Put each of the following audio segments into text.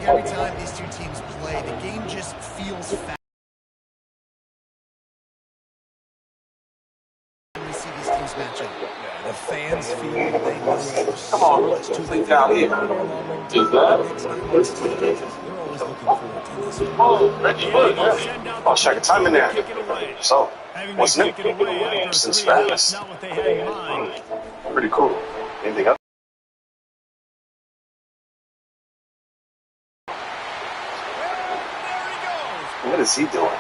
every time these two teams play, the game just feels fast. When we see these teams match up. The fans feel they know it. Come on, let's think out here. Do that. Oh, Reggie Wood. Lost track of time in there. So, what's new? Since fast. Pretty cool. Anything else? What is he doing?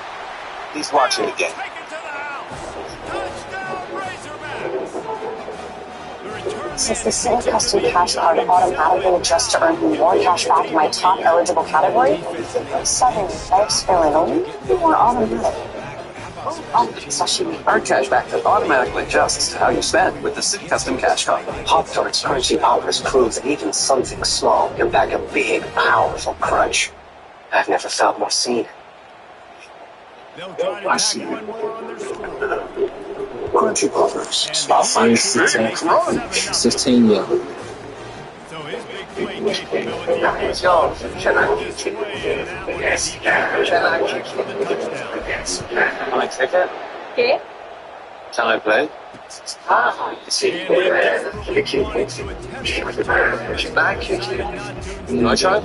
He's watching the game. Since the City Custom Cash Card automatically adjusts to earn me more cash back in my top eligible category, suddenly life's feeling a little more automatic. Our cashback that automatically adjusts to how you spend with the City Custom Cash Card. Pop-Tarts Crunchy Poppers proves that even something small can back a big, powerful crunch. I've never felt more seen. I see you. Crunchy Poppers. Stop saying 16 crunch. 16, yeah. Yo, can I kick it? Yes. Can I kick it? Yes. Can I kick it? Okay. Can I play? See, kick it. Can I kick it? Can I try?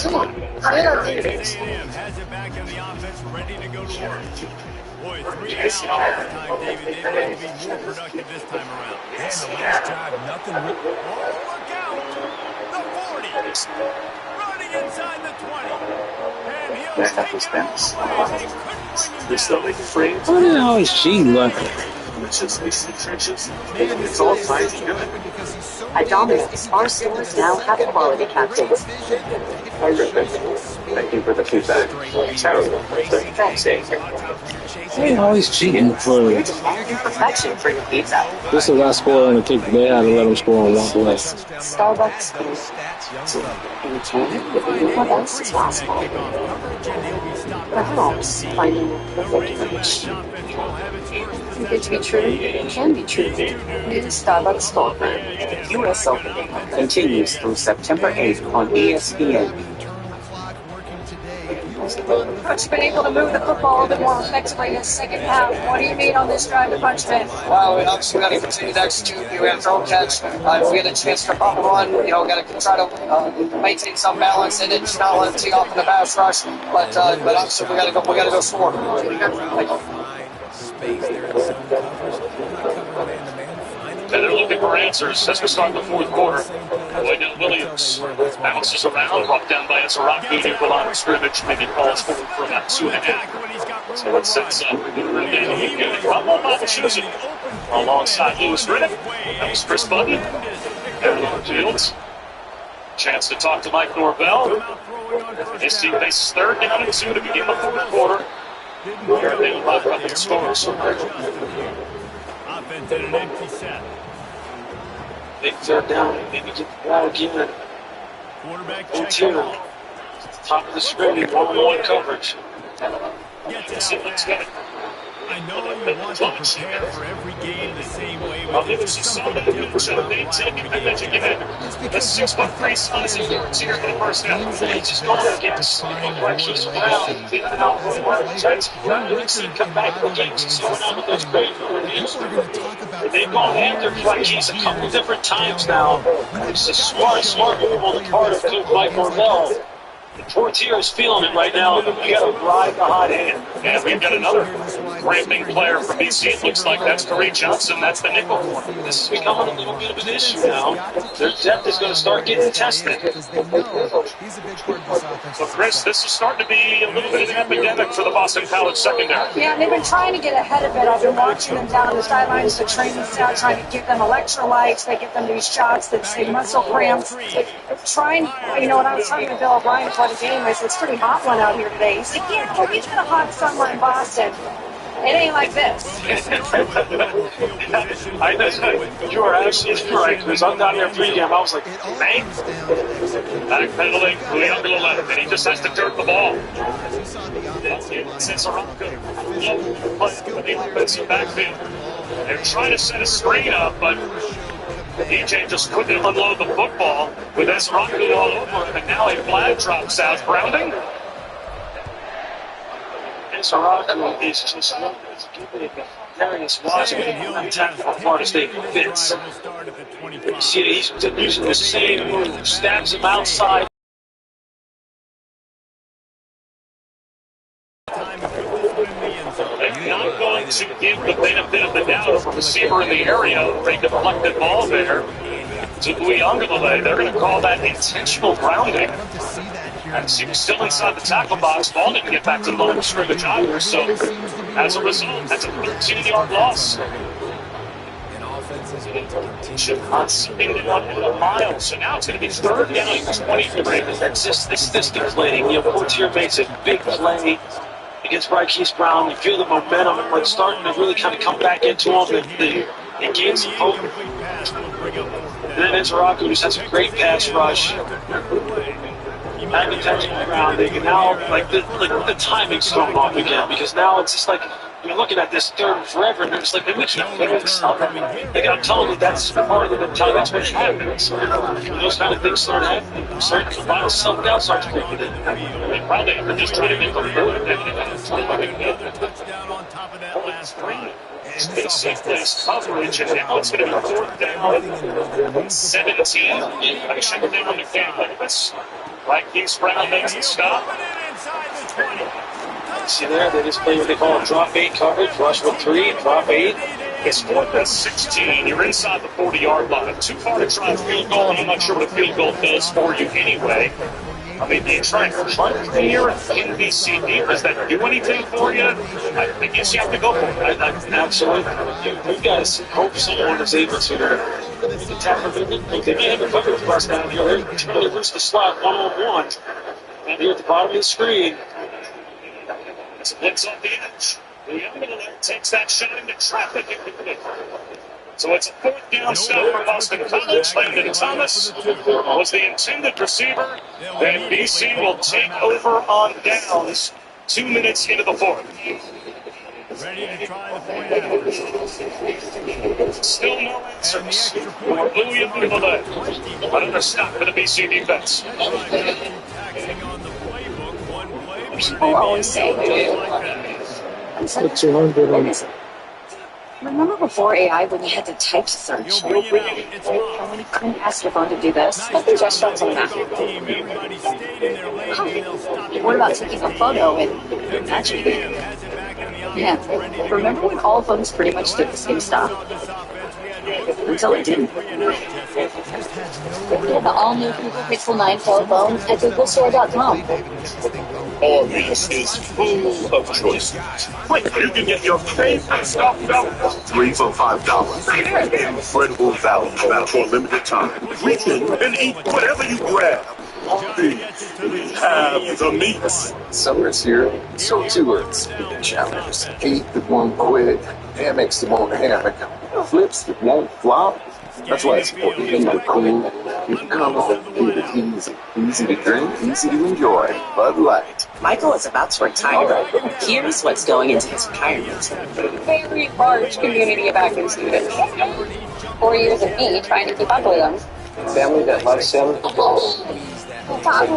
Come on. I don't think it is. Boy, 3 hours time, David. They might be more productive this time around. And the last drive, nothing. Oh, look out! The 40. Running inside the 20. And he'll take it away. They're still making frames. Why they always cheating, like? It's just these trenches. It's all fine to do it. At Domino's, our stores now have quality captains. I rip it. Thank you for the feedback. Terrible. Thanks, Dave. They always cheating for Perfection for your pizza. this is not scoring on the kick. They had to let them score on one play. Starbucks. What else is possible? Perhaps finding the perfect match. Too good to be true, it can be true. New Starbucks storefront. U.S. Open continues through September 8th on ESPN. Coach, been able to move the football a bit more effectively in the second half. What do you mean on this drive to punch in? Well, obviously we got to continue to execute. We have throw catch. If we get a chance to pop one, got to try to maintain some balance and just not let them tee off in the pass rush. But obviously we got to go. We got to go score. And they're looking for answers as we start the fourth quarter. William Williams bounces around, brought down by Azaraki near the line of scrimmage, maybe calls for about 2.5. So it sets up. And then he got a couple of options alongside Lewis Riddick. That was Chris Buggy. Aaron Fields. Chance to talk to Mike Norvell. His team faces third down and 2 to begin the fourth quarter. Here they would lock up the scores. Offense in an empty set. Big third down, maybe get the ball again. Quarterback check. Top of the screen, 1-on-1 coverage. Gets out. I know you want to prepare for every game the same way. This is something that should have been taken advantage again. The 6'3" size of yards here in the first half. He's just going against he's around. He's come back for games. He's going on with those great reviews. They've gone after Fletchies a couple different times now. It's a smart move on the part of Coach Mike Norvell. The Tortier is feeling it right now. We got to ride the hot hand. And we've got another ramping player from BC. It looks like that's Kareem Johnson. That's the nickel. This is becoming a little bit of an issue now. Their depth is going to start getting tested. So, Chris, this is starting to be a little bit of an epidemic for the Boston College secondary. Yeah, they've been trying to get ahead of it. I've been watching them down the sidelines, the training staff, trying to give them electrolytes. They give them these shots that say muscle cramps. They're trying, when I was talking to Bill O'Brien before the game, it's pretty hot one out here today. He said, yeah, we've got a hot summer in Boston. It ain't like this. You are absolutely right, because I'm down there pregame. I was like, man, backpedaling, moving up to the left, and he just has to dirt the ball. It's around good. The offensive backfield. They're trying to set a screen up, but DJ just couldn't unload the football with Esraku all over him, and now a flag drops out. Grounding? Esraku is just giving Darius Washington attack for Florida State fits. You see, he's using the same move, stabs him outside. Not going to give the benefit of the doubt of a receiver in the area for a deflected ball there to Uyangalale. They're going to call that intentional grounding. As he was still inside the tackle box, ball didn't get back to the line of scrimmage either. So, as a result, that's a 13-yard loss. Conceding 1 mile, so now it's going to be 3rd down and 23. That's just this deflating. You know, Portier makes a big play against Marquise Brown. You feel the momentum and what's starting to really kind of come back into him. They gain some hope. And then Esraku just has a great pass rush. Unintentional grounding, and now like the timing's thrown off again, because now it's just like you're looking at this 3rd and forever, and they're just like, we can't figure this out. Like, I'm telling you, that's part of the mentality. That's what happens. When those kind of things start happening, a lot of self-doubt starts creeping in. They probably are just trying to make the board. They set this coverage, and now it's going to be 4th down, 17. I should have been on the game like this. Marquise Brown makes the stop. See there, they just play what they call a drop 8 coverage, rush with 3, drop 8. It's 4th and 16. You're inside the 40-yard line. Too far to try a field goal, and I'm not sure what a field goal does for you anyway. I mean, you try and punt here in BCD. Does that do anything for you? I guess you have to go for it. Absolutely. You guys hope someone is able to tackle them. They may have a coverage bust down here. They're trying to loose the slot 1-on-1. And here at the bottom of the screen, it's a blitz off the edge. The young takes that shot into traffic. So it's a 4th down stop for Boston College. Landon Thomas was the intended receiver. Then BC will take over on downs 2 minutes into the 4th. Ready to try the point after. Still no answers for Uyangalale. Another stop for the BC defense. People always say, Put 200 on it. remember before AI when you had to type search? And when you couldn't ask your phone to do this? Just on the map. What about taking a photo and matching it? Yeah, remember when all phones pretty much did the same stuff? Until it didn't. Get the all-new Google Pixel 9 phone at googlestore.com. All this is full of choices. Quick, you can get your favorite stuff for 3 for $5. Incredible value for a limited time. Reach in and eat whatever you grab. We have the meats. Summer's here, so too are its challenges. Heat that won't quit, hammocks that won't hammock, flips that won't flop. That's why it's important to keep it cool, keep it comfortable, keep it easy. Easy to drink, easy to enjoy. Bud Light. Michael is about to retire. Here's what's going into his retirement. Very large community of acting students. 4 years of me trying to keep up with them. Family that loves salmon. The top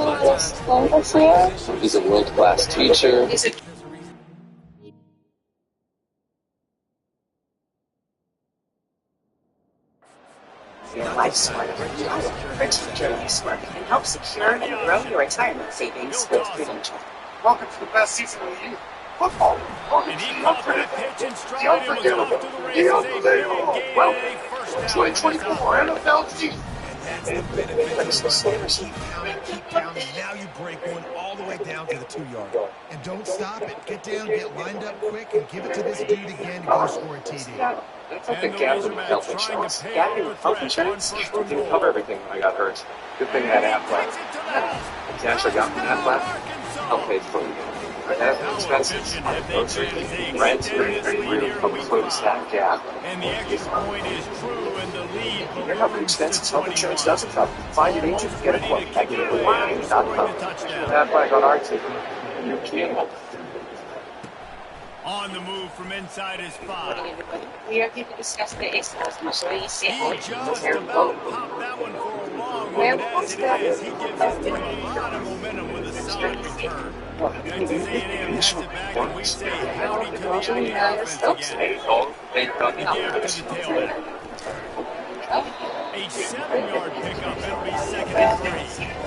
one is here. He's a world-class teacher. Your life's work. Particularly work can help secure and grow your retirement savings with Prudential. Welcome to the best season of the year. Football. The unforgettable. The unbelievable. Welcome to 2024 NFL season. Keep counting. Now you break one all the way down to the 2-yard. And don't stop it. Get down, get lined up quick, and give it to this dude again to go score a TD. That's like the Gavin health insurance. Gavin health insurance? Didn't cover everything when I got hurt. Good thing I had app left. You actually got me that left? I'll pay for it. I have expenses, groceries, rent, and really close that gap. And the extra point is true, and the lead. Your health expenses, health insurance doesn't cover. Find an agent and get a quote. I get it. Not covered. That flag on our team. You can't. On the move from inside his 5. We are here to discuss the Expos. He just about popped that one for a long one. As it is, he gives his team a lot of momentum with a solid return. Texas A&M has it back, and we say howdy to the Aggie offense again. Again to the tail end. A 7-yard pickup. It'll be 2nd and 3.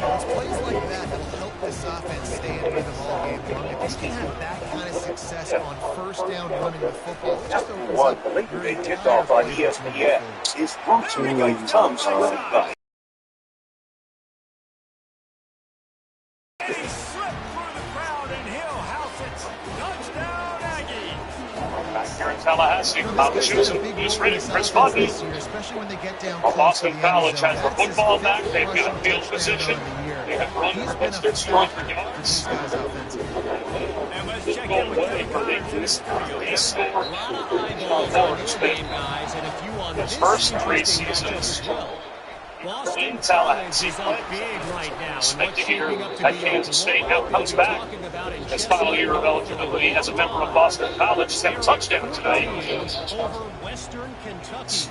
It's plays like that that'll help this offense stay in rhythm all game long. If they can have that kind of success on first down running the football, it just opens up One late kickoff on ESPN is brought to you by Tom's Run. And he slipped through the crowd, and he'll house it. Touchdown, Aggie. Back here in Tallahassee, Tom Choosing, who's ready, Chris Bundy. especially when they get down Boston College has the football back. They've got field position. They have run against their stronger yards. And let's check in with Kenny Connors in the studio. He scored his first 3 seasons in Tallahassee. Expect to hear at Kansas State. Now comes back. His final year of eligibility as a member of Boston College. He's got a touchdown tonight.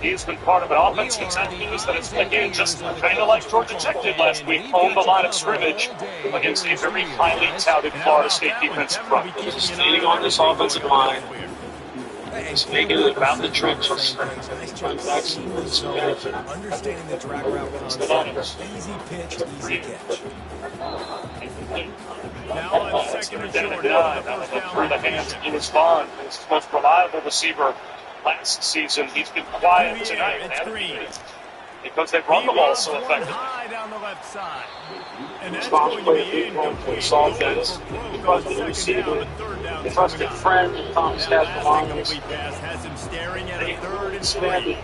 He's been part of an offense that's that is, again, just kind of like Georgia Tech did last week, owned the line of scrimmage against a very highly touted Florida State defensive front. Standing on this offensive line, making it about the trenches. Understanding the drag route concept. Easy pitch, easy catch. Now on 2nd and short. Through the hands of Lewis Vaughn, his most reliable receiver last season. He's been quiet tonight. Because they've run the ball so effectively. High down the left side. And that's Response going to play be incomplete. Offense. Trusted receiver. Trusted friend. Thomas has belongings. Has him staring at a 3rd and 3.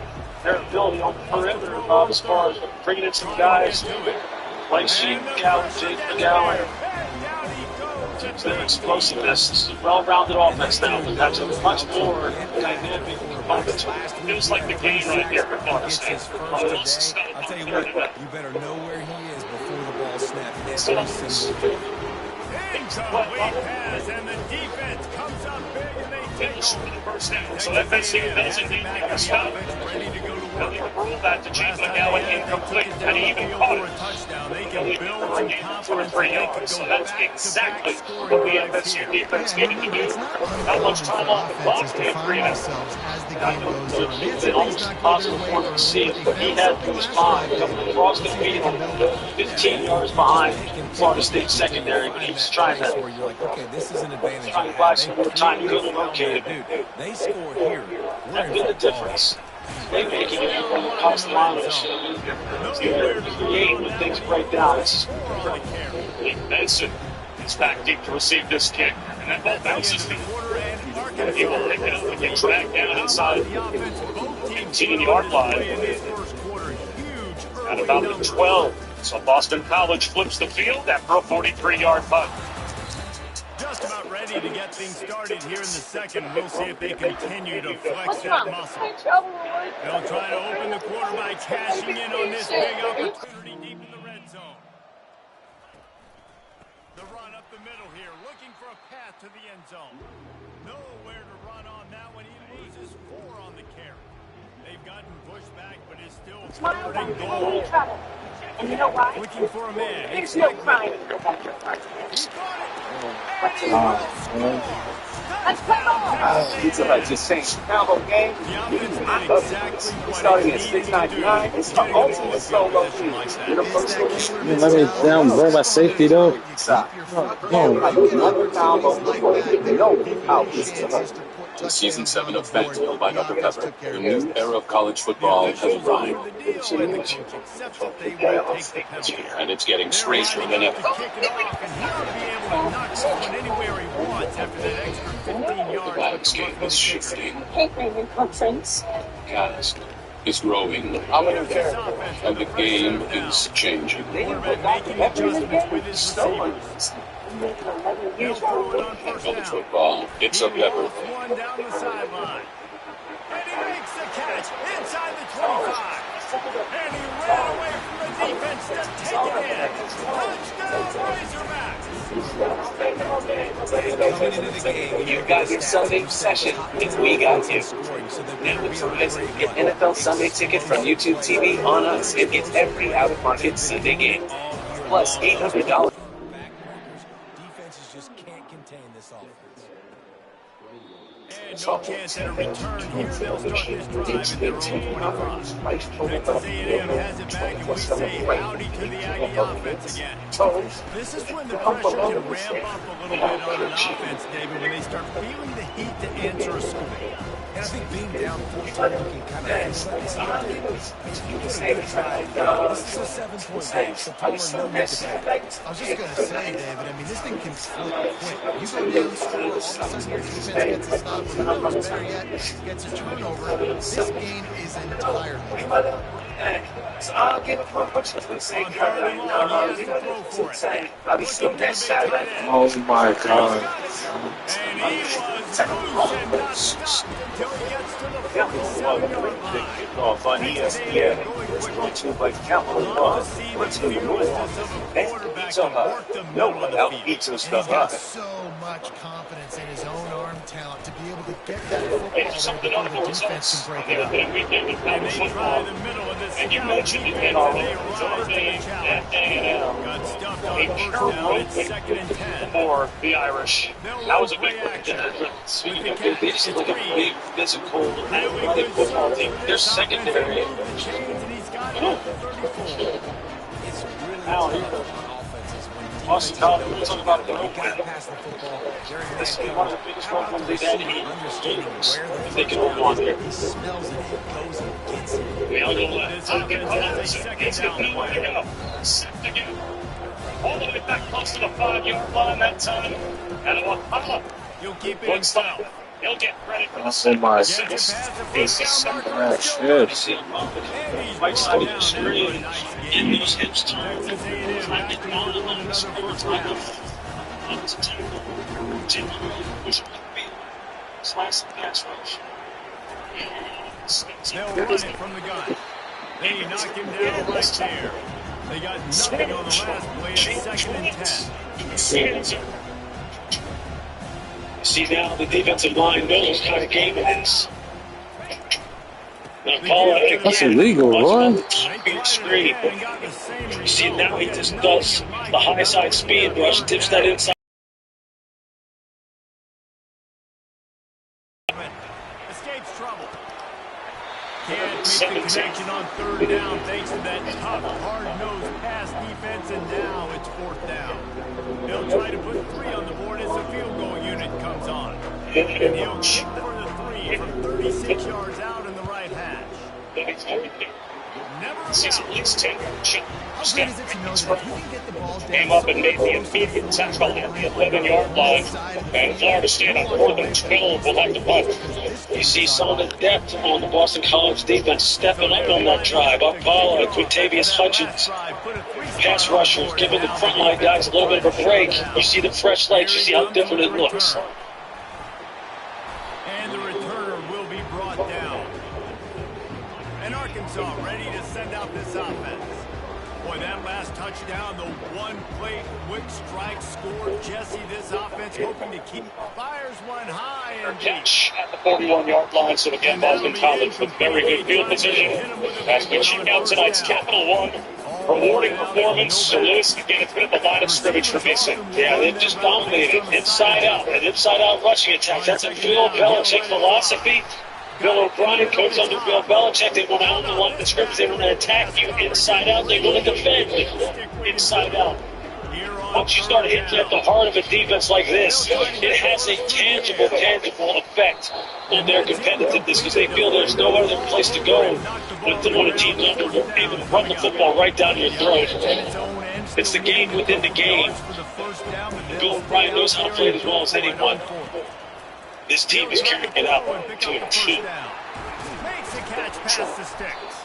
Their ability on the perimeter as far as bringing in some guys like Sheen McGowan, Jake McGowan. Their explosiveness. This is a well-rounded offense now, but that's a much more dynamic offense. It was like the game right here for Florida State. I'll tell you what, you better know where he is before the ball snaps every single time. Incomplete pass, and the defense comes up big, and they take for the first down. So FSU doesn't need to stop. They ruled that to Chief McGowan incomplete, and he even caught it. They can build some confidence. 3 yards. So that's exactly what the FSU defense needed to do. Not much time on the clock. They agree on. It's almost impossible for him to see, but he had Lewis Vaughn coming across the field, 15 yards behind Florida State secondary, but he was trying to buy some more time to go to locate him. They score here. That made the difference. Playmaking it across the line was to create when things break down. Benson is back deep to receive this kick, and that ball bounces through. He will pick it up and get back down inside 15-yard line at about the 12. So Boston College flips the field after a 43-yard punt. Just about ready to get things started here in the second. We'll see if they continue to flex that muscle. They'll try to open the quarter by cashing in on this big opportunity deep in the red zone. The run up the middle here, looking for a path to the end zone. Nowhere to run on that one. He loses 4 on the carry. They've gotten pushed back, but is still 3rd and goal. And you know why? Looking for a man. There's no crime in your backyard. He got it. Let's play ball. It's like just saying Chicago game. Starting at $6.99. It's the ultimate solo team. Let me down, bro. My safety though. Season 7 of Fantasy by Dr. Pepper. The new era of college football has arrived. And it's getting stranger than ever. The landscape is shifting. Cast is growing. And the game is changing. College football, it's a Pepper. One down the sideline. And he makes the catch inside the 25. And he ran away from the defense to take it in. Touchdown, Razorbacks. coming into the game, You got your Sunday session, and we got you. Now it's amazing. Get NFL Sunday ticket from YouTube TV on us and get every out-of-market Sunday game. Plus $800. Defenses just can't contain this offense. And no chance at a return here. They'll start this drive at their own 25. Texas A&M has it back, and we say howdy to the Aggie offense again. This is when the pressure can ramp up a little bit on an offense, David, when they start feeling the heat to answer a score. And I think being down 14 looking kind of this is a 7-point game, so Palmer no need to panic. I was just going to say, David, I mean, this thing can flip quick. You go down, score, all of a sudden your defense gets a stop. Who knows, better yet, gets a turnover. This game is entirely different. So I'll give it one push as we say, Caroline. Oh my God. And he was loose and not stopped until he gets to the 47-yard line. Off on ESPN. It's brought to you by Capital One. Let's go no one outbeats us the He's got so much confidence in his own arm talent to be able to get that football there before the defense can break it up. And they try the middle of this. And you mentioned it in our Got stuffed on first down. It's 2nd and 10. For the Irish. That was a big one. They just look like a big, physical, athletic football team. Their secondary. Austin Collins, we're talking about this is one of the biggest problems they've had in years. If they can hold on there. They'll go left. It's got nowhere to go. Set to go. All the way back close to the 5-yard line that time. And You'll keep it himself. He'll get credit for the Oh my God. shit. Right side of the screen. In those hips turn. Trying to get down and let him score. It's a tackle. Push up the field. Slice the pass rush. They'll run it from the gun. They knock him down right there. They got nothing on the last play. It's 2nd and 10. See now the defensive line knows what kind of game it is. Now call it again. That's illegal, Ron. Screen. You see now he just does the high side speed rush, tips that inside. Escapes trouble. Can't make the connection on 3rd down thanks to that tough, hard-nosed pass defense, and now it's 4th down. They'll try to put 3 on the board as the field goal unit comes on. And he'll kick for the 3 from 36 yards out in the right hash. Never Sees at least 10. How great is it to know that if you can get the ball down, Came up and made the immediate tackle at the 11-yard line. And Florida State on more than 12 will have to punt. You see some of the depth on the Boston College defense stepping up on that drive. Akbala, Quintavious Hutchins, pass rushers, giving the front line guys a little bit of a break. You see the fresh legs. You see how different it looks. And the returner will be brought down. And Arkansas ready to send out this offense. Boy, that last touchdown, the one-play quick strike score. Jesse, this offense hoping to keep fires one high and Catch at the 41-yard line. So again, Boston College with very good field position as we check out tonight's Capital One rewarding performance. So Lewis, again, it's been the line of scrimmage for Mason. Yeah, they've just dominated inside out, an inside-out rushing attack. That's a Bill Belichick philosophy. Bill O'Brien, coach under Bill Belichick, they want out on the line of scrimmage. They want to attack you inside out. They want to defend inside out. Once you start hitting at the heart of a defense like this, it has a tangible effect on their competitiveness because they feel there's no other place to go when a team's able to run the football right down your throat. It's the game within the game. Bill O'Brien knows how to play it as well as anyone. This team is carrying it out to a T. Makes the catch past the sticks.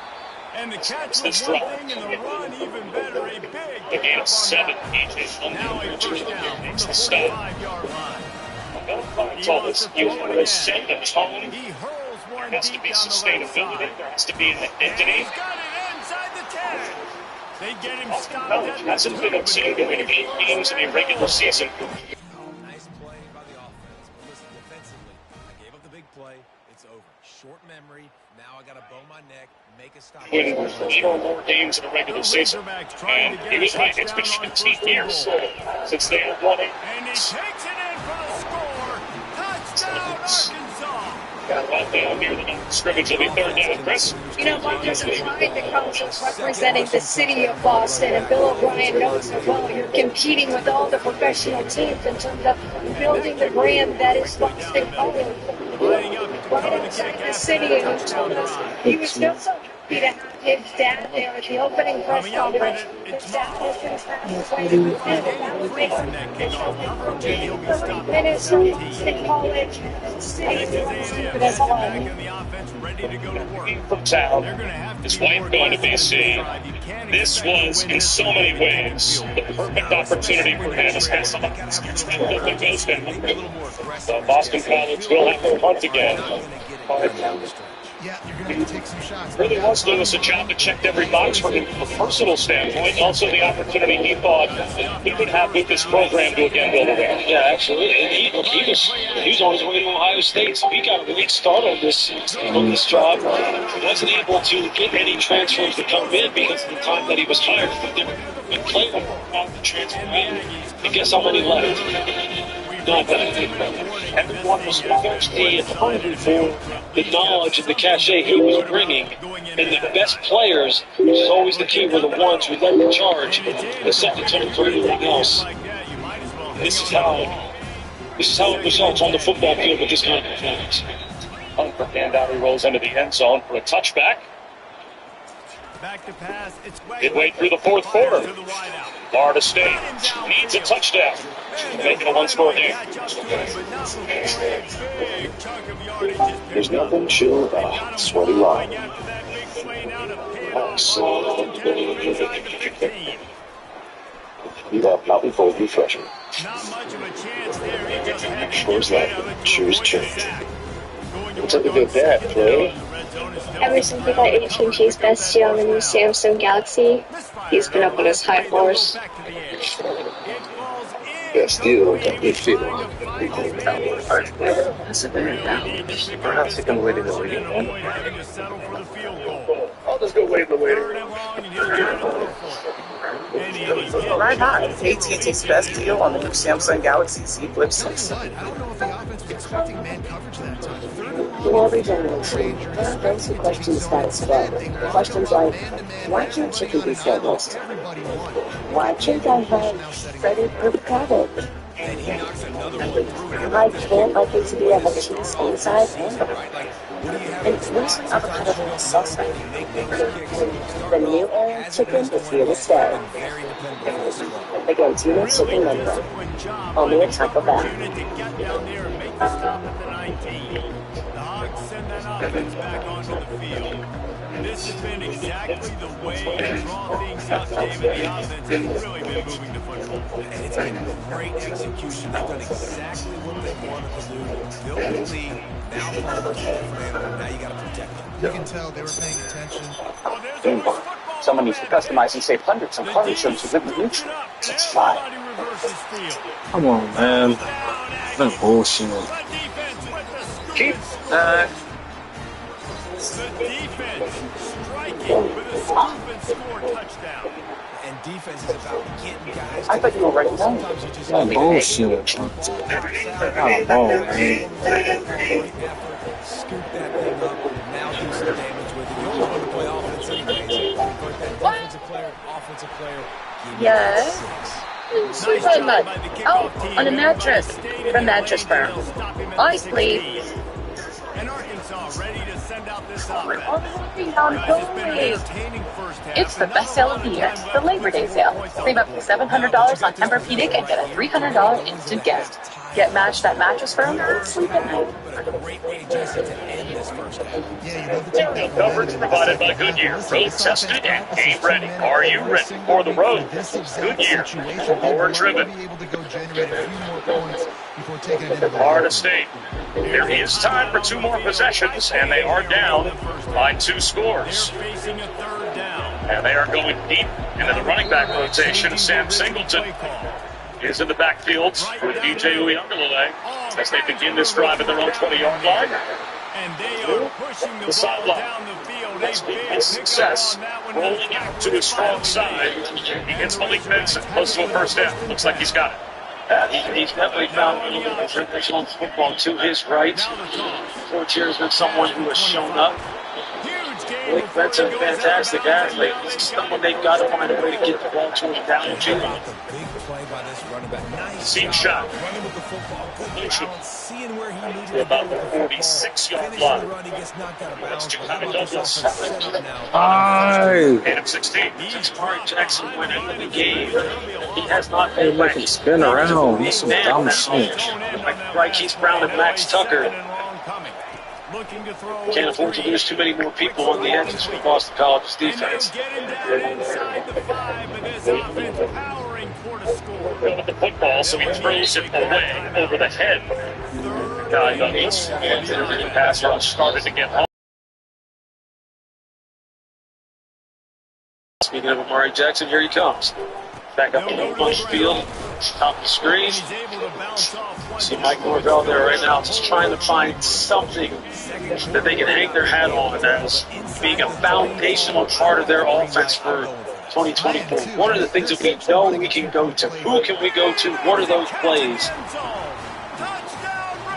And the catch was one thing and the run even better. A big Again, 7 inches. Now a first down from the 45-yard line. I told us you want to set the tone. He hurls one There has to deep be down the left sustainability. side. There has to be an And identity. he's got it inside the 10. They get him stopped College hasn't been a team to win 8 games in a regular season. Nice play win 8 or more games in a regular season. And he was right. It's been 15 years since they have won it. And he takes it in for the score. Touchdown, Arkansas. Got right down near the scrimmage. It'll be 3rd down. Chris? You know, Bob, there's a pride that comes with representing the city of Boston, and Bill O'Brien knows it well. You're competing with all the professional teams in terms of building the brand that is Boston College. Right inside the city, and he told us he was so happy to have his dad there at the opening press conference. His dad has been passed away, and that would make him 30 minutes from Boston College, the city of Boston as a whole. From town, his wife going to BC. This was, in so many ways, the perfect opportunity for him as Hassan goes down. So Boston College will have to punt again. Yeah, you're going to have to take some shots. Really was doing us a job that checked every box from a personal standpoint, and also the opportunity he thought he would have with this program to again build around. Yeah, absolutely. And he was on his way to Ohio State, so he got a late start on this job. He wasn't able to get any transfers to come in because of the time that he was hired. And Clayton wanted to transfer in. And guess how many left? Not that. Everyone was thirsty and hungry for the knowledge and the cachet he was bringing. And the best players, which is always the key, were the ones who led the charge and set the tone for everything else. This is how it results on the football field with this kind of performance. Hunt for handout, he rolls into the end zone for a touchback. Back to pass. It's midway through the 4th quarter. Florida State needs a touchdown to make it a one-score game. There's nothing chill about a sweaty line. You have not before refreshing. Not much of a chance there. He just had Choose life. Choose change. Looks like a good bet, play. Ever since he got AT&T's best deal on the new Samsung Galaxy, he's been up on his high horse. Best deal, complete feeling. That's a very balanced. Perhaps you can wait in the waiting room. I'll just go wait in the waiting room. Right on. AT&T's best deal on the new Samsung Galaxy Z Flip 6. I don't know if the offense was expecting man coverage that time. In every generation, there are those who question the status quo. Questions like, why can't chicken be Federalist? Why can't I have shredded herb cabbage? Why can't my quesadilla have cheese inside and and where's the avocado sauce? The new era of chicken is here to stay. Again, tuna chicken number. Only at Taco Bell. Send that offense back onto the field. This has been exactly the way to draw things up, David. The offense has really been moving the football. And it's been great execution. They've done exactly what they wanted to do. Built the lead. Now you got to protect them. You can tell they were paying attention. Someone needs to customize and save hundreds on car insurance with Liberty Mutual. It's fine. Come on, man. That's bullshit. Keep The defense striking with a scoop and score touchdown. And defense is about getting guys. I thought you were right now. That's bullshit. Not a ball, man. Scoop that thing up. Now do some damage with it. You always want to play offense anyways. But that offensive player. Yes. Sweet bud mud. Oh, on a mattress from Mattress Firm. Ice, please. And Arkansas ready to send out this offense. It's the best sale of the year, the Labor Day sale. Save up to $700 on Tempur-Pedic and get a $300 instant gift. Get matched at Mattress Firm and sleep at night. Coverage provided by Goodyear. Road tested and game ready. Are you ready for the road? Goodyear. Forward driven. Florida State. There is time for 2 more possessions, and they are down by 2 scores. And they are going deep into the running back rotation. Sam Singleton is in the backfield with DJ Uyunglele as they begin this drive at their own 20-yard line. And they are pushing the ball down the field. That's been his success. Rolling out to his strong side. He gets Malik Benson close to a first down. Looks like he's got it. He's definitely found a little bit of traditional football to his right. Coach here has been someone who has shown up. Malik Benson, fantastic athlete. He's someone they've got to find a way to get the ball to him down to. Seam shot. To about the 46-yard line. That's two Tommy Douglas. And 16. Since Mark Jackson went into the game, he has not Hey, been look, he spin around. That's some dumb shit. Like Keith Brown and Max Tucker. Can't afford to lose too many more people on the edges for Boston College's defense. With the football, so he throws it away over the head. Guy Douglas. And the pass rush started to get home. Speaking of Amari Jackson, here he comes. Back up the punch field, top of the screen. See Mike Norvell there right now, just trying to find something that they can hang their hat on as being a foundational part of their offense for 2024. What are the things that we know we can go to? Who can we go to? What are those plays?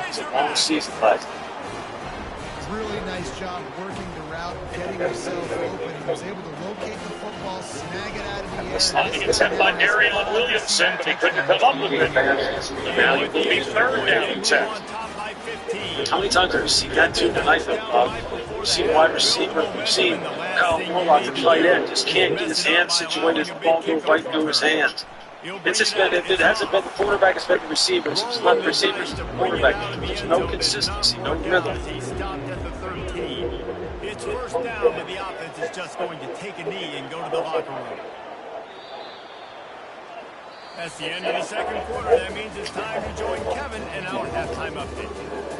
It's a long season, but really nice job working the route, getting himself open. He was able to locate the football, snag it out of the air. Sliding attempt by Darian Williamson, but he couldn't come up with it. Now it will be third down and 10. How many times have we seen that too tonight, though, Bob? We've seen wide receiver, we've seen Kyle Morlock, the tight end, just can't get his hands situated, the ball go right through his hands. It's just been, it hasn't been the quarterback, it's been the receivers. It's not the receivers, it's the quarterback. There's no consistency, no rhythm. It's first down, but the offense is just going to take a knee and go to the locker room. That's the end of the second quarter. That means it's time to join Kevin and our halftime update.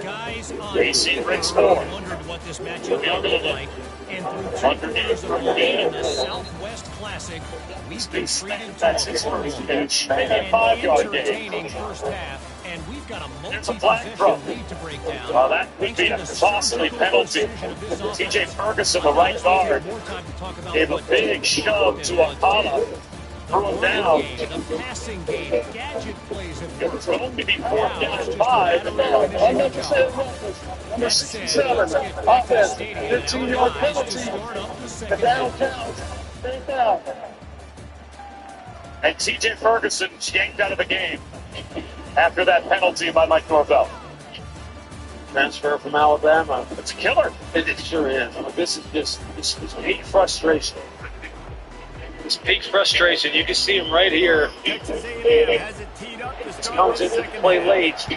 Guys, AC brings four. wondered what this matchup would look like. And through 2 quarters of play in the Southwest Classic, we've been treated to a close and entertaining first half. And we've got a multi-possession lead to break down. Well, that would be a costly penalty. T.J. Ferguson, the right guard, gave a big shove to Akala. Threw him down. The passing game, gadget plays at It was going to be 4th down and 5. Number 67, offense, 15-yard penalty. The down count, 3rd down. And T.J. Ferguson yanked out of the game after that penalty by Mike Norvell. Transfer from Alabama. It's a killer. It sure is. This is peak frustration. It's peak frustration. You can see him right here. It comes into the play late.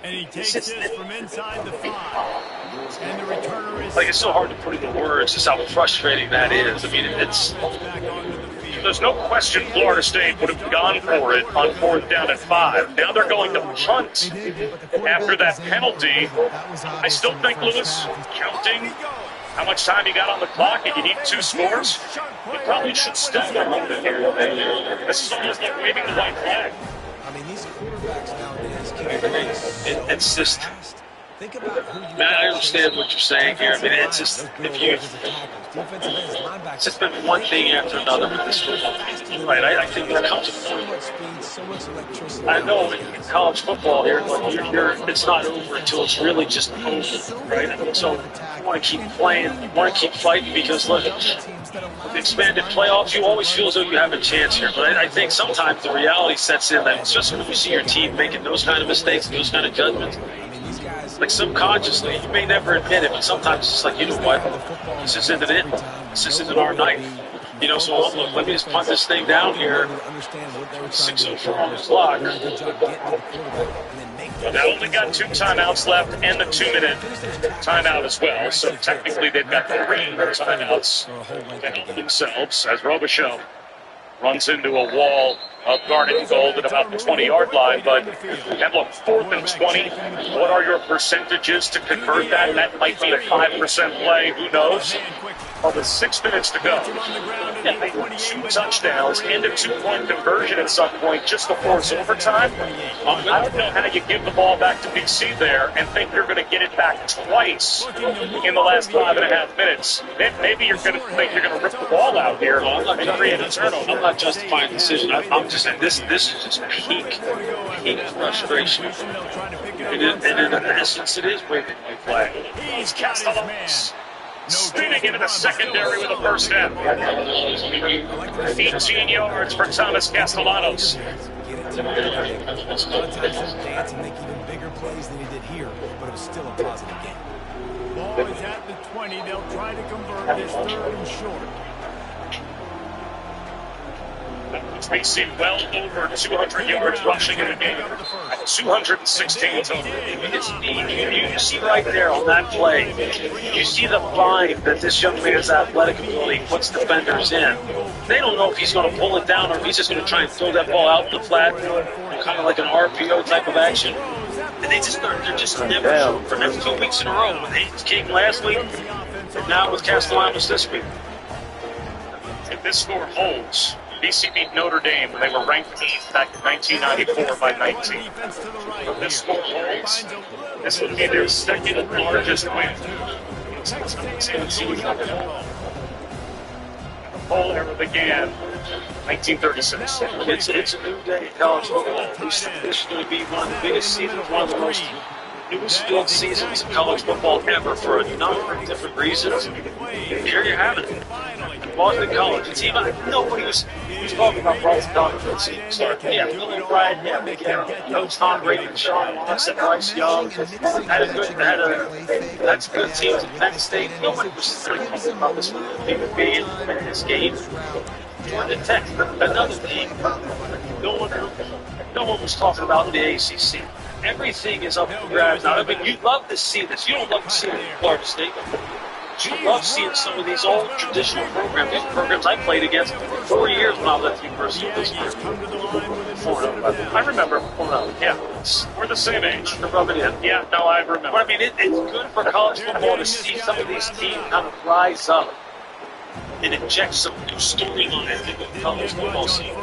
And he takes this from inside the 5. And the returner is... Like, it's so hard to put into words just how frustrating that is. I mean, it's... There's no question Florida State would have gone for it on 4th down and 5. Now they're going to punt after that penalty. I still think, Lewis, counting how much time you got on the clock and you need 2 scores, you probably should still go home here. This is almost like waving the white flag. I mean, these quarterbacks nowadays it's just... think about who you Man, I understand what you're saying here. I mean, it's just, if you... It's just been one thing after another with this football. Right, I think there comes a point. I know in college football here, like it's not over until it's really just over, right? So you want to keep playing, you want to keep fighting because, look, with the expanded playoffs, you always feel as though you have a chance here. But I think sometimes the reality sets in that, especially when you see your team making those kind of mistakes, those kind of judgments, like subconsciously, you may never admit it, but sometimes it's just like, you know what, this isn't it. This isn't our night. You know, so look, let me just punt this thing down here. 6:04 on the clock. Well, they only got 2 timeouts left and the 2-minute timeout as well. So technically they've got 3 timeouts themselves as Robichaux runs into a wall Garnet Gold at about the 20-yard line. But, and look, 4th and 20, what are your percentages to convert that? That might be a 5% play. Who knows? Well, with 6 minutes to go. Yeah, they won 2 touchdowns and a 2-point conversion at some point just before it's overtime. I don't know how you give the ball back to BC there and think you're going to get it back twice in the last 5.5 minutes. Then maybe you're going to think you're going to rip the ball out here and create a turnover. I'm not justifying the decision. I'm just saying this is just peak frustration. And in essence, it is breaking my flag. He's Castellanos. Spinning into the secondary with a first down. 18 yards for Thomas Castellanos. A lot of times he'll dance and make even bigger plays than he did here, but it was still a positive game. Ball is at the 20. They'll try to convert this 3rd and short. BC well over 200 yards rushing in the game. 216 total. You see right there on that play, you see the vibe that this young man's athletic ability puts defenders in. They don't know if he's going to pull it down or if he's just going to try and throw that ball out in the flat, kind of like an RPO type of action. And they're just never sure for the next 2 weeks in a row. With Haynes King last week, and now with Castellanos this week. If this score holds, BC beat Notre Dame when they were ranked 8th back in 1994 by 19. If this score holds, this would be their 2nd largest win. The whole era began 1936. It's a new day in college football. This is going to be one of the biggest seasons, one of the most newest filled seasons in college football ever for a number of different reasons. And here you have it. Boston College, a team nobody was talking about Boston College for the season start. Yeah, Bill O'Brien, Coach Tom Brady, Deshaun Watson, Bryce Young, had some good teams at Penn State. Nobody was talking about this one. They would be in this game. Georgia Tech, another team. No one was talking about in the ACC. Everything is up for grabs now. I mean, you love to see this. You don't love to see it in Florida State. You love seeing some of these old traditional programs. These programs I played against for 4 years when I was at the University of Pittsburgh. I remember. Yeah, we're the same age. To rub it in. Yeah, no, I remember. But I mean, it's good for college football to see some of these teams kind of rise up and inject some new storyline into the college football scene.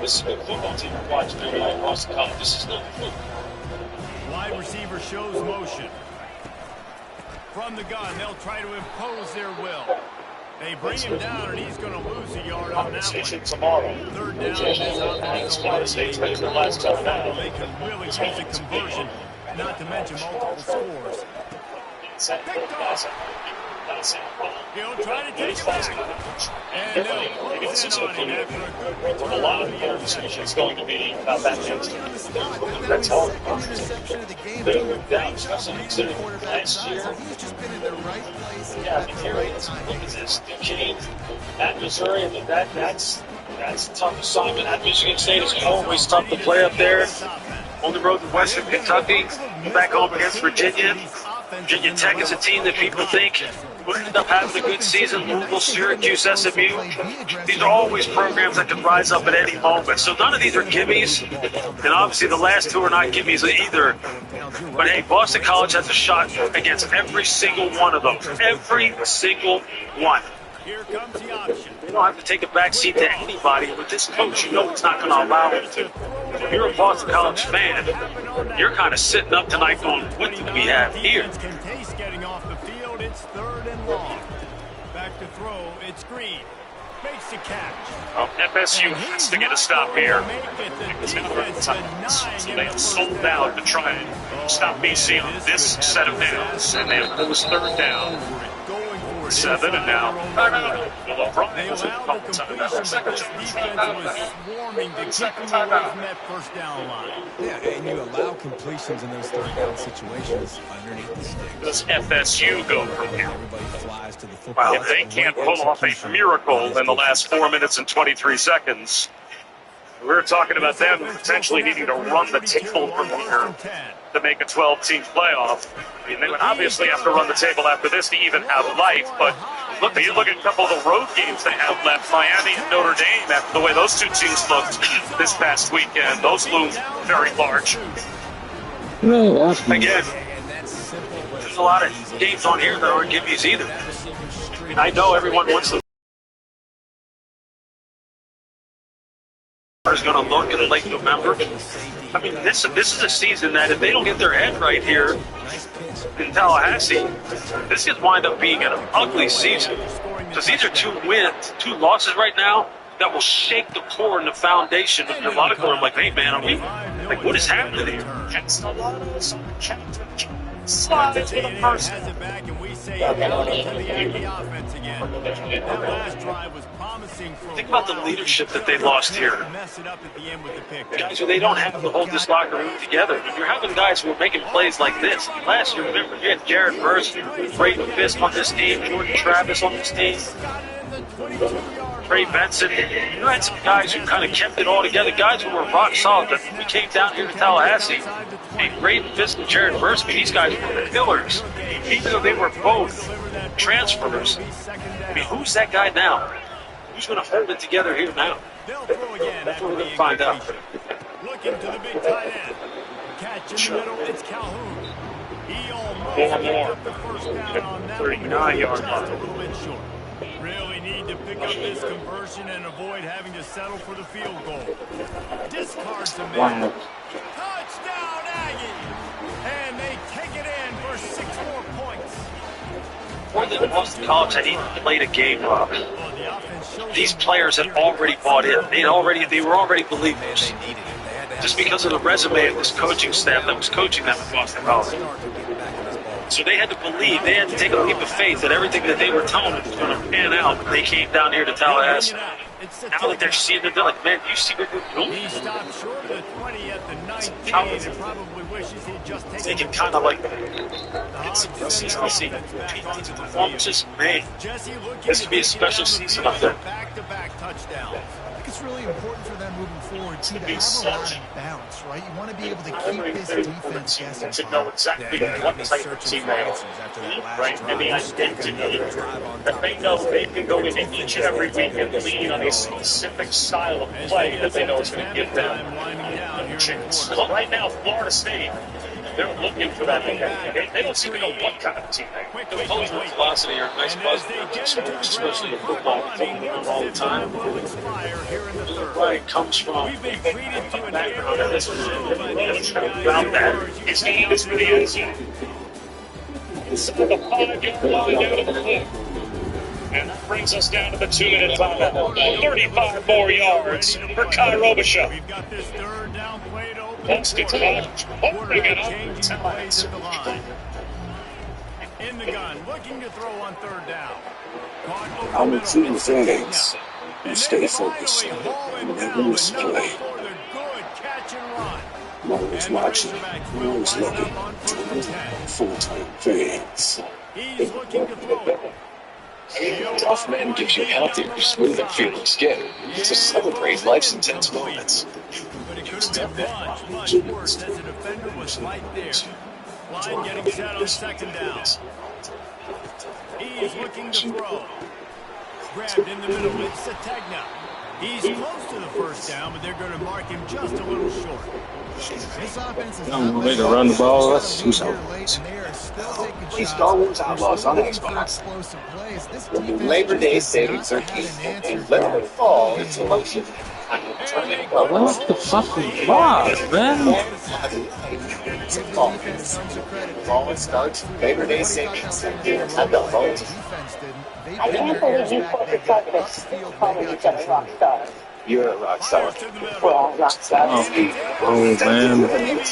This is a good football team to watch. Boston College. This is not football. Wide receiver shows motion. From the gun, they'll try to impose their will. They bring him down, and he's going to lose a yard on that one. Tomorrow. 3rd down, this on the last touchdown. They can really use a conversion, not to mention multiple scores. Picked off. He'll try to take it back. And they'll close in on him after a good return. A lot of the interception is going to be about that chance. That's all. Interception of the game. Last year. He's just been in the right place. Yeah, but here look at this. Duquesne at Missouri. I mean, that's a tough assignment. At Michigan State is always tough to play up there. On the road to Western Kentucky, back home against Virginia. Virginia Tech is a team that people think will end up having a good season. Louisville, Syracuse, SMU. These are always programs that can rise up at any moment. So none of these are gimmies. And obviously the last two are not gimmies either. But hey, Boston College has a shot against every single one of them. Every single one. Here comes the option. They don't have to take a backseat to anybody. With this coach, you know it's not going to allow them to. If you're a Boston College fan, you're kind of sitting up tonight going, what do we have here? Case getting off the field. It's 3rd and long. Back to throw. It's Green. Makes the catch. Well, FSU has to get a stop here. So they have sold out to try and stop BC on this set of downs. And then it was 3rd down. 7 and now. They allowed the completion, but this defense was swarming to keep them away from that 1st down line. Yeah, and you allow completions in those 3rd down situations underneath the sticks. Does FSU go from here? Everybody flies to the football. Well, if they can't pull off a miracle in the last 4 minutes and 23 seconds, We were talking about them potentially needing to run the table from here to make a 12-team playoff. I mean, they would obviously have to run the table after this to even have life, but look, you look at a couple of the road games they have left, Miami and Notre Dame, after the way those two teams looked this past weekend, those loom very large. Again, there's a lot of games on here that aren't gimmies either. I mean, I know everyone wants to is going to look in late November. I mean, this is a season that if they don't get their head right here in Tallahassee, this could wind up being an ugly season. Because these are 2 wins, 2 losses right now that will shake the core and the foundation of your locker room. Like, hey man, like what is happening here? Slide to the first. Think about the leadership that they lost here. Guys who they don't have to hold this locker room together. You're having guys who are making plays like this. Last year, remember, you had Jared Verse, Braden Fisk on this team, Jordan Travis on this team, Trey Benson. You had some guys who kind of kept it all together, guys who were rock solid. But we came down here to Tallahassee, and Braden Fisk and Jared Verse, these guys were pillars. Even though they were both transfers, I mean, who's that guy now? Who's going to hold it together here now? That's what we're going to find out. Looking to the big tight end. Catch in the middle, it's Calhoun. He almost picked up the first down on that 39-yard line. A little bit short. Really need to pick up this conversion and avoid having to settle for the field goal. Discards a man. Touchdown, Aggies! And they take it in for 6 more points. More than Boston College had even played a game, Rob. These players had already bought in. They were already believers. Just because of the resume of this coaching staff that was coaching them at Boston College. So they had to believe, they had to take a leap of faith that everything that they were telling them was going to pan out when they came down here to Tallahassee. Now that they're seeing it, they're like, man, you see what we're doing? He stopped short of the 20 at the 19 and probably wishes he'd just taken they can kind of like see these performances. Man, this could be a special season up there. Back-to-back touchdowns. I think it's really important for them moving forward too, to have a lot of balance, right? You want to be able to keep this defense guessing. To know exactly what type of team they are, right? And the identity that they know they can go into each and every week and lean on a specific style of play that they know is going to give them a chance. Right now, Florida State, they're looking for that. They don't seem to know what kind of team they are. The opposing velocity are a nice buzz, especially in football. All the time. Where it comes from. Background of this about that. His game is for the end zone. This is the 5-yard line out of the clip. And that brings us down to the 2-minute timeout. 35 more yards for Kai Robichaux. We've got this third down play to open. Let's get to that. Holding it up. Plays at the line. In the gun, looking to throw on third down. I'm a team fans. You stay focused. Never miss a play. I'm always watching. I'm always looking. Full-time fans. He's looking to throw. Tough man gives you healthier, smoother feeling skin to celebrate life's intense moments. But it could have been much worse as the defender was right there. Line getting set on second down. He's looking to throw. Grabbed in the middle with Sategna. He's close to the first down, but they're going to mark him just a little short. This offense is I'm ready to run the ball. That's too slow. Play Star Wars Outlaws on Xbox. Labor Day savings are key, and let them fall into motion. What the fucking laws, man? Fall starts Labor Day savings at the vault. I can't believe you corporate executives calling each other rock stars. You're a rock star. We're all rock stars. Oh, man.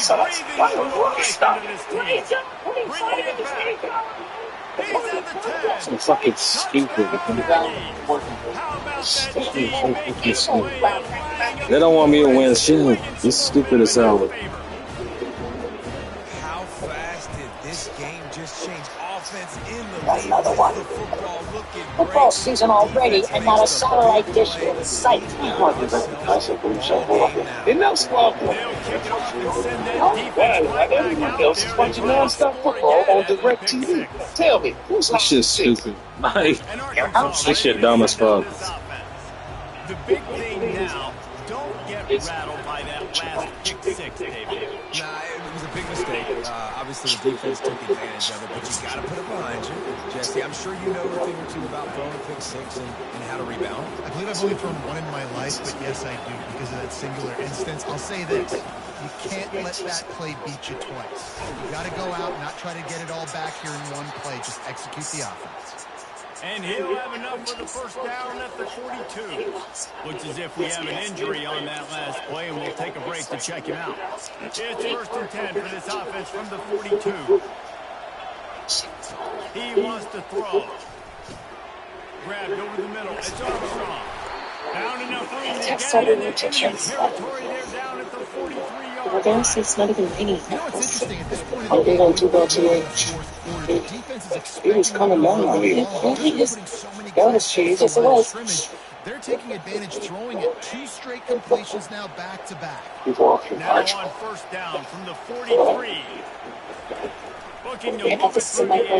So fucking stupid. They don't want me to win shit. It's stupid as hell. How fast did this game just change? Offense in the That's another one. football look football season already and not a satellite dish in sight. Enough squabbling. Why everyone else is watching nonstop football on DirecTV? Tell me, who's This shit's stupid. Like, this shit dumb as fuck. The big thing now, don't get rattled by that last kick six, David. Nah, it was a big mistake. Obviously, the defense took advantage of it, but you got to put it behind you. Jesse, I'm sure you know a thing or two about throwing a pick six and how to rebound. I believe I've only thrown one in my life, but yes, I do because of that singular instance. I'll say this. You can't let that play beat you twice. You got to go out and not try to get it all back here in one play. Just execute the offense. And he'll have enough for the first down at the 42. Looks as if we have an injury on that last play, and we'll take a break to check him out. It's 1st and 10 for this offense from the 42. He wants to throw. Grabbed over the middle. It's Armstrong. Down enough room to get it in the territory there down at the 43-yard line. Against, it's not even any. You know what's interesting at this point? Are they going to go to it was coming down on me. That was cheese. Yes, it was. They're taking advantage, throwing it 2 straight completions now back to back. Now on first down from the 43. Looking to move it through the air.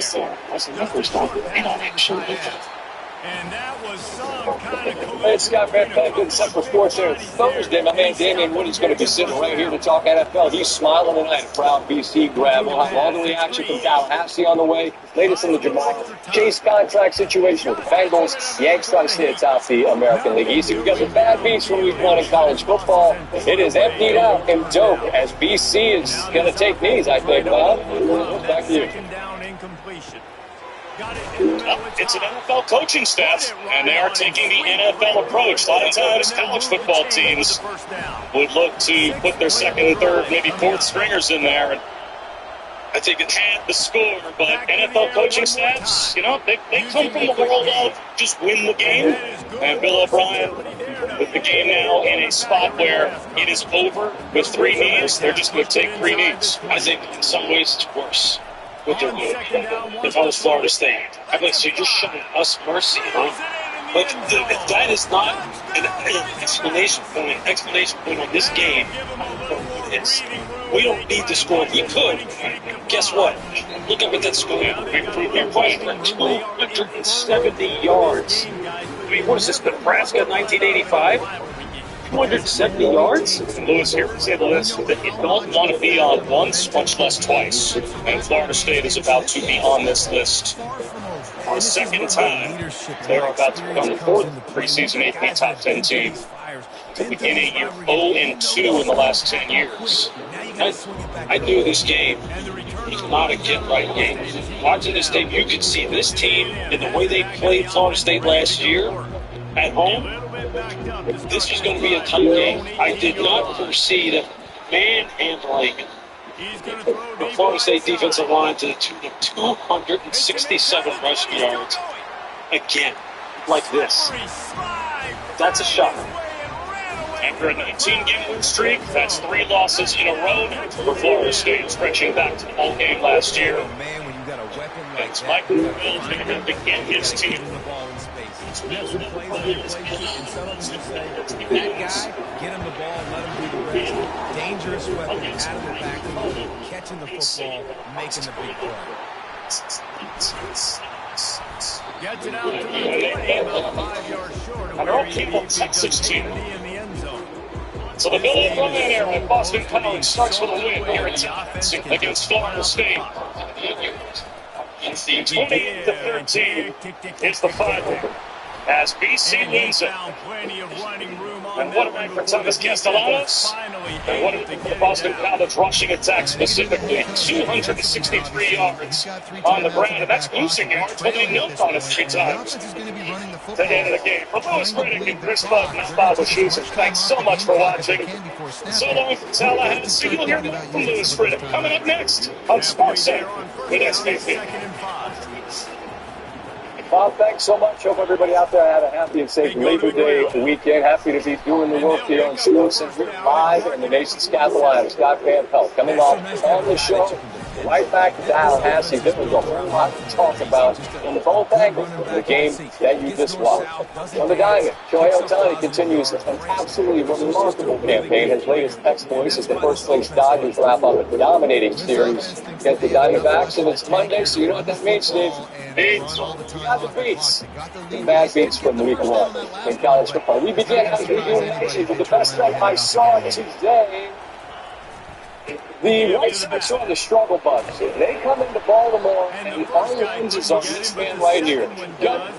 And that was some kind of collision. Hey, Scott Van Pelt in Central Sports there. Thursday, my man Damian Woody's going to be sitting right here to talk NFL. He's smiling tonight. A proud BC grab. We'll have all the reaction from Tallahassee on the way. Latest in the Jamal Chase contract situation with the Bengals. Yanks trying to stay atop the American League East. We've got the bad beats from week 1 in college football. It is emptied out in dope as BC is going to take knees, I think, Bob. Back to you. It's an NFL coaching staff, and they are taking the NFL approach. A lot of times, college football teams would look to put their second and third, maybe fourth stringers in there, and I think it had the score. But NFL coaching staffs, you know, they come from the world of just win the game. And Bill O'Brien, with the game now in a spot where it is over with 3 knees, they're just going to take 3 knees. I think in some ways it's worse. What they're doing. If I was Florida State, I mean, so you're showing us mercy, huh? Like, that is not an explanation point on this game. We don't need to score. We could. Guess what? Look up at that score. We improved our play for 270 yards. I mean, what is this, Nebraska 1985? 270 yards? Lewis here from St. Louis. You don't want to be on once, much less twice. And Florida State is about to be on this list for a second time. They're about to become the 4th preseason AP top 10 team to begin a year 0-2 in the last 10 years. I knew this game was not a get-right game. Watching this game, you could see this team and the way they played Florida State last year at home. This was going to be a tight game. I did not foresee the manhandling the Florida State defensive line to the tune of 267 rushing yards again, like this. That's a shock. After a 19-game win streak, that's 3 losses in a row for Florida State, stretching back to the bowl game last year. It's Mike Will going to begin his team. That guy, get him the ball, let him do the rest. Dangerous weapon out of the backfield, catching the football, making the big play. Gets it out to the 20, about 5 yards short of where he needs Texas to team. be in the end zone. So the Bill O'Brien era at Boston College starts with a win here in Texas against Florida State. It's the 20-13. It's the final. As BC wins it. And what a night for Thomas Castellanos. And what a for the Boston College rushing attack specifically. 263 yards on the ground. And that's losing yards when they knelt on it 3 times. To the end of the game. For Lewis Riddick and Chris Button, I'm Bob Wischusen. Thanks so much for watching. So long from Tallahassee. You'll hear more from Lewis Riddick coming up next on SportsCenter with SVP. Bob, thanks so much. Hope everybody out there had a happy and safe Labor Day weekend. Happy to be doing the work here on SportsCenter live in the nation's capital. I'm Scott Van Pelt. Coming off on the show, right back to Tallahassee. There was a whole lot to talk about in both angles of the game that you just watched. On the diamond, Shohei Ohtani continues an absolutely remarkable campaign. His latest exploits as the first-place Dodgers wrap up a dominating series against the Diamondbacks, and it's Monday, so you know what that means, Steve. Beats. We got the beats. And bad beats from week one in college football. We begin as we do nation with the best thing I saw today. The White Sox are on the struggle bus. They come into Baltimore, and all lenses on this man right here. Gunnar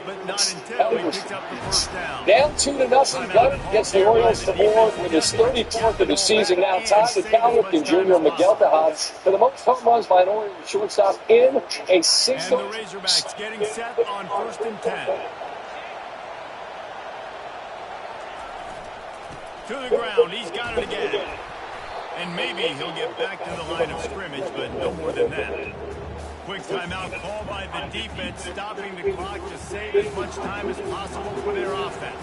down 2-0. Gunnar gets the Orioles to board with his 34th of the season now. Tied with Cal Ripken Jr. and Miguel Tejada for the most home runs by an Orioles shortstop in a single. And the Razorbacks getting set on 1st and 10. To the ground. He's got it again. And maybe he'll get back to the line of scrimmage, but no more than that. Quick timeout called by the defense, stopping the clock to save as much time as possible for their offense.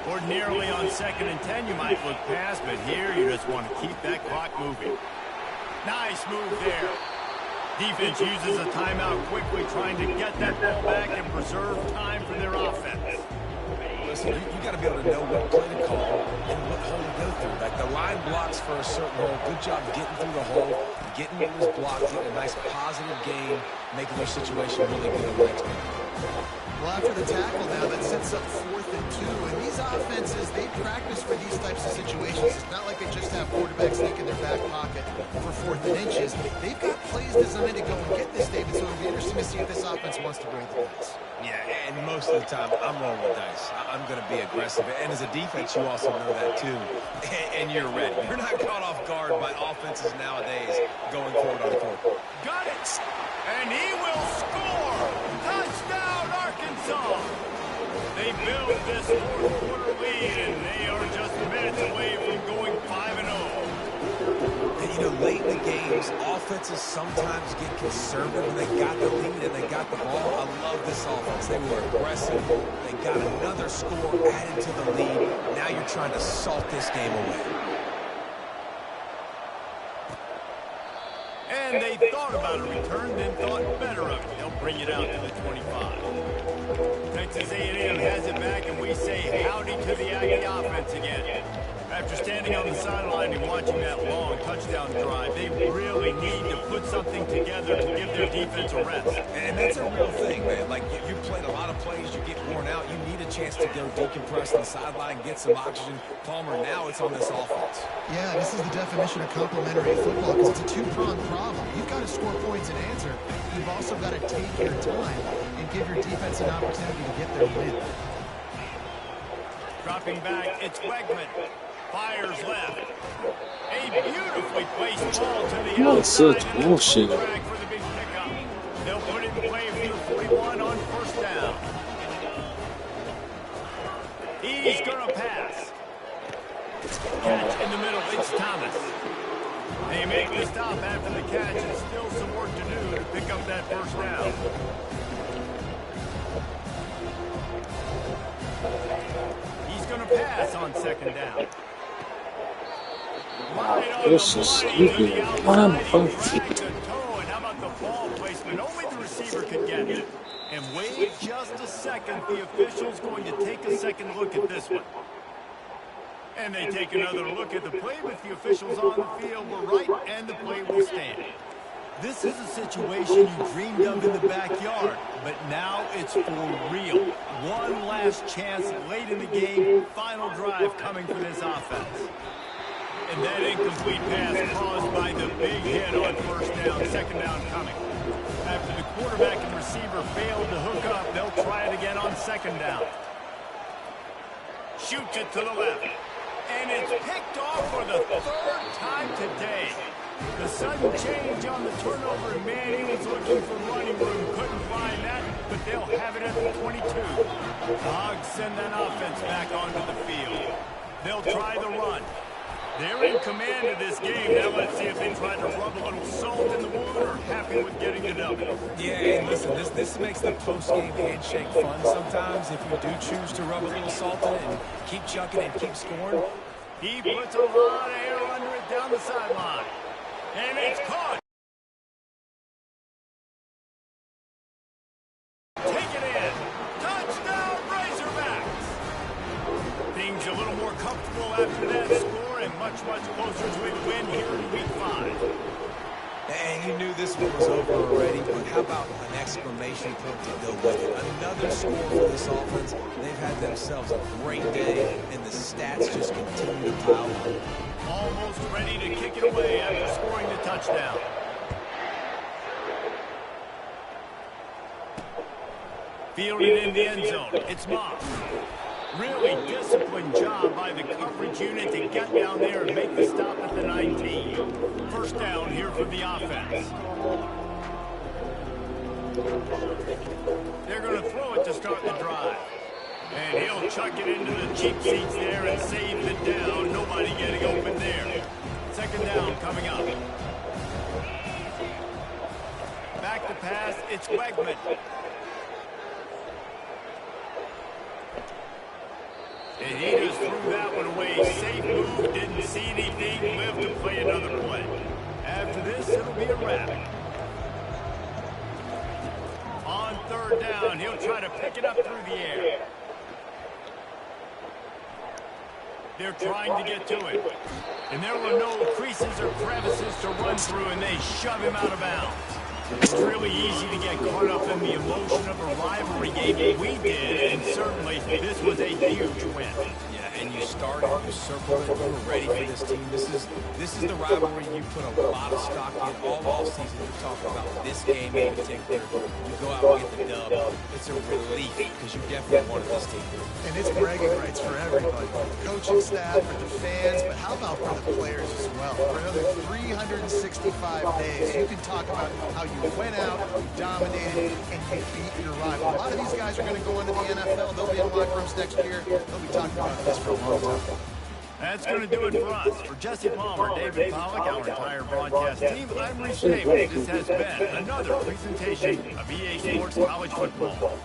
Ordinarily on 2nd and 10, you might look past, but here you just want to keep that clock moving. Nice move there. Defense uses a timeout quickly, trying to get that ball back and preserve time for their offense. Listen, you got to be able to know what play to call and what hole to go through. Like the line blocks for a certain hole. Good job getting through the hole, getting what was blocked, getting a nice positive game, making your situation really good on the next play. Well, after the tackle now, that sets up 4th and 2. And these offenses, they practice for these types of situations. It's not like they just have quarterbacks sneak in their back pocket for 4th and inches. They've got plays designed to go and get this, David, so it'll be interesting to see if this offense wants to bring the dice. Yeah, and most of the time, I'm rolling with dice. I'm going to be aggressive. And as a defense, you also know that, too. And you're ready. You're not caught off guard by offenses nowadays going forward on the court. Got it! And he will score! Touchdown, Arkansas! They build this 4th quarter lead, and they are just minutes away from going 5-0. And, you know, late in the games, offenses sometimes get conservative when they got the lead and they got the ball. I love this offense. They were aggressive. They got another score added to the lead. Now you're trying to salt this game away. And they thought about a return, then thought better of it. They'll bring it out to the 25. Texas A&M has it back, and we say howdy to the Aggie offense again. After standing on the sideline and watching that long touchdown drive, they really need to put something together to give their defense a rest. And that's a real thing, man. Like, you played a lot of plays, you get worn out, you need a chance to go decompress on the sideline, get some oxygen. Palmer, now it's on this offense. Yeah, this is the definition of complementary football because it's a two-pronged problem. You've got to score points and answer. You've also got to take your time and give your defense an opportunity to get their win. Dropping back, it's Wegman. Fires left. A beautifully placed ball to the outside. Such bullshit. For the big pickup. They'll put it in play for 41 on 1st down. He's going to pass. Catch in the middle. It's Thomas. They make the stop after the catch, and still some work to do to pick up that 1st down. He's going to pass on 2nd down. This is stupid. Why am I fucking? And how about the ball placement? Only the receiver could get it. And wait just a second. The official's going to take a second look at this one. And they take another look at the play, but the officials on the field were right, and the play will stand. This is a situation you dreamed of in the backyard, but now it's for real. One last chance late in the game. Final drive coming for this offense. And that incomplete pass caused by the big hit on 1st down, 2nd down coming. After the quarterback and receiver failed to hook up, they'll try it again on 2nd down. Shoots it to the left. And it's picked off for the 3rd time today. The sudden change on the turnover, and man, he was looking for running room. Couldn't find that, but they'll have it at the 22. The Hogs send that offense back onto the field. They'll try the run. They're in command of this game. Now let's see if they try to rub a little salt in the wound or happy with getting the W. Yeah, and listen, this makes the post-game handshake fun sometimes if you do choose to rub a little salt in it and keep chucking and keep scoring. He puts a lot of air under it down the sideline. And it's caught. Team's a little more comfortable after that score and much closer to a win here in Week 5. And you knew this one was over already, but how about an exclamation point to go with it? Another score for this offense. They've had themselves a great day, and the stats just continue to pile on. Almost ready to kick it away after scoring the touchdown. Fielded in the end zone. It's Moss. Really disciplined job by the coverage unit to get down there and make the stop at the 19. First down here for the offense. They're going to throw it to start the drive. And he'll chuck it into the cheap seats there and save the down. Nobody getting open there. Second down coming up. Back to pass, it's Wegman. And he just threw that one away. Safe move, didn't see anything, lived to play another play. After this, it'll be a wrap. On third down, he'll try to pick it up through the air. They're trying to get to it. And there were no creases or crevices to run through, and they shove him out of bounds. It's really easy to get caught up in the emotion of a rivalry game. We did, and certainly this was a huge win. Yeah, and you started, you circled it, you were ready for this team. This is the rivalry you put a lot of stock in all offseason. You're talking about this game in particular. You go out and get the dub. It's a relief because you definitely wanted this team. And it's bragging rights for everybody. The coaching staff, for the fans, but how about for the players as well? For another 365 days, you can talk about how you went out, you dominated, and you beat your rival. A lot of these guys are going to go into the NFL. They'll be in locker rooms next year. They'll be talking about this for a long time. That's going to do it for us. For Jesse Palmer, David Pollack, our entire broadcast team, I'm Reese Davis. This has been another presentation of EA Sports College Football.